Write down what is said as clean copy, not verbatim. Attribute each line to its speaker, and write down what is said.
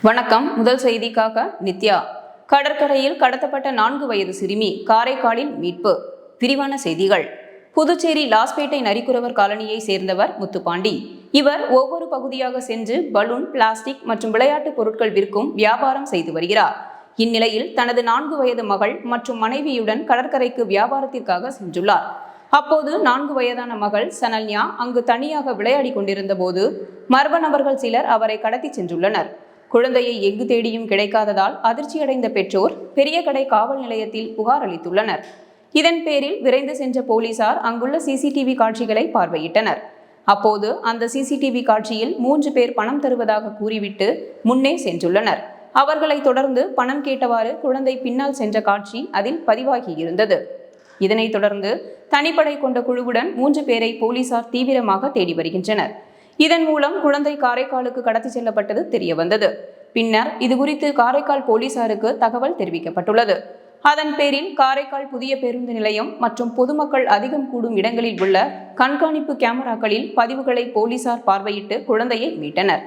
Speaker 1: வணக்கம். முதல் செய்திக்காக நித்யா. கடற்கரையில் கடத்தப்பட்ட 4 வயது சிறுமி காரைக்காலில் மீட்பு. விரிவான செய்திகள். புதுச்சேரி லாஸ்பேட்டை நரிக்குறவர் காலனியை சேர்ந்தவர் முத்துப்பாண்டி. இவர் ஒவ்வொரு பகுதியாக சென்று பலூன், பிளாஸ்டிக் மற்றும் விளையாட்டு பொருட்கள் விற்கும் வியாபாரம் செய்து வருகிறார். இந்நிலையில் தனது 4 வயது மகள் மற்றும் மனைவியுடன் கடற்கரைக்கு வியாபாரத்திற்காக சென்றுள்ளார். அப்போது 4 வயதான மகள் சனல்யா அங்கு தனியாக விளையாடி கொண்டிருந்த போது மர்ம நபர்கள் சிலர் அவரை கடத்தி சென்றுள்ளனர். குழந்தையை எங்கு தேடியும் கிடைக்காததால் அதிர்ச்சியடைந்த பெற்றோர் பெரிய கடை காவல் நிலையத்தில் புகார் அளித்துள்ளனர். இதன் பேரில் விரைந்து சென்ற போலீசார் அங்குள்ள சிசிடிவி காட்சிகளை பார்வையிட்டனர். அப்போது அந்த சிசிடிவி காட்சியில் 3 பேர் பணம் தருவதாக கூறிவிட்டு முன்னே சென்றுள்ளனர். அவர்களை தொடர்ந்து பணம் கேட்டவாறு குழந்தை பின்னால் சென்ற காட்சி அதில் பதிவாகியிருந்தது. இதனைத் தொடர்ந்து தனிப்படை கொண்ட குழுவுடன் 3 பேரை போலீசார் தீவிரமாக தேடி வருகின்றனர். இதன் மூலம் குழந்தை காரைக்காலுக்கு கடத்தி செல்லப்பட்டது தெரியவந்தது. பின்னர் இதுகுறித்து காரைக்கால் போலீசாருக்கு தகவல் தெரிவிக்கப்பட்டுள்ளது. அதன் பேரில் காரைக்கால் புதிய பேருந்து நிலையம் மற்றும் பொதுமக்கள் அதிகம் கூடும் இடங்களில் உள்ள கண்காணிப்பு கேமராக்களில் பதிவுகளை போலீசார் பார்வையிட்டு குழந்தையை மீட்டனர்.